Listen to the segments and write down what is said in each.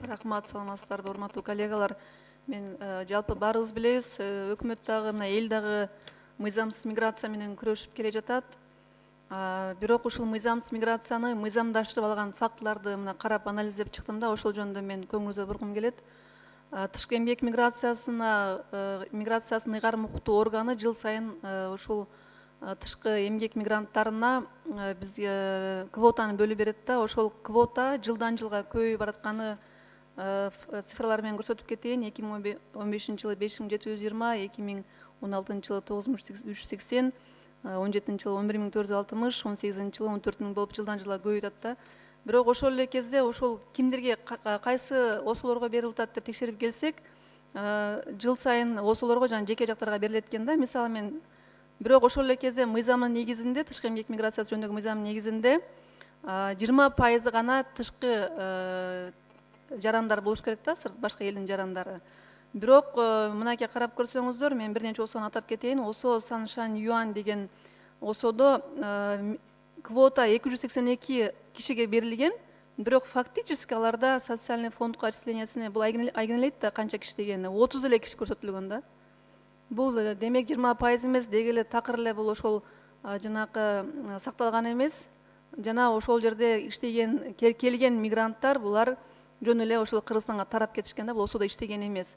Рахмат, саламатсыздарбы, урматтуу коллегалар. Мен жалпы баарыбыз билебиз, өкмөт дагы мына эл дагы мыйзамсыз миграция менен күрөшүп келе жатат. Бирок ушул мыйзамсыз миграцияны мыйзамдаштырып алган фактыларды мына карап анализдеп чыктым да, ошол жөнүндө мен көңүлүңүзгө бургум келет. Тышкы эмгек миграциясынын ыйгарым укуктуу органы жыл сайын ушул тышкы эмгек мигранттарына бизге квотаны бөлүп берет да, ошол квота жылдан жылга көбөйүп баратканы цифралар менен көрсөтүп кетейин. 2015 жылы 5720, 2016 жылы 9380, 17 жылы 11460, 18 жылы 14000 болуп жылдан жылга көбөйүп атат да. Бирок ошол эле кезде ошол кимдерге кайсы осолорго берилип атат деп текшерип келсек, жыл сайын осолорго жана жеке жактарга берилет экен да. Мисалы мен бирок ошол эле кезде мыйзамдын негизинде, тышкы эмгек миграциясы жөнүндөгү мыйзамдын негизинде 20% гана тышкы жарандар болуш керек да, башка элдин жарандары. Бирок мынакей карап көрсөңүздөр, мен бир нече осону атап кетейин. Осо Саншань Юань деген осодо квота 282 кишиге берилген. Бирок фактически аларда социальный фондко отчислениясине бул айгинелейт да, канча киши дегени 30 эле киши көрсөтүлгөн да. Бул демек 20% эмес, деги эле такыр эле бул ошол жанакы сакталган эмес. Жана ошол жерде иштеген келген мигранттар булар жөн эле ошол Кыргызстанга тарап кетишкен да, бул осодо иштеген эмес.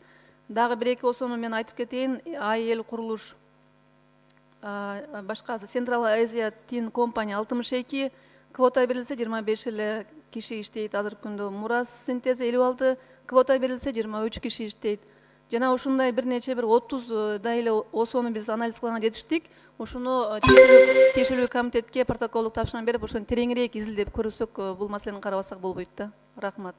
Дагы бир эки осону мен айтып кетейин. АЭЛ курулуш башка Central Asia Tin Company 62 квота берилсе 25 эле киши иштейт. Азыркы күндө Мурас синтези 56 квота берилсе 23 киши иштейт. Жана ушундай бир нече бир 30 да эле осону биз анализ кылганга жетиштик. Ошону тиешелүү комитетке протоколдук тапшырма берип, ошону тереңирээк изилдеп көрсөк, бул маселени карабасак болбойт да. Рахмат.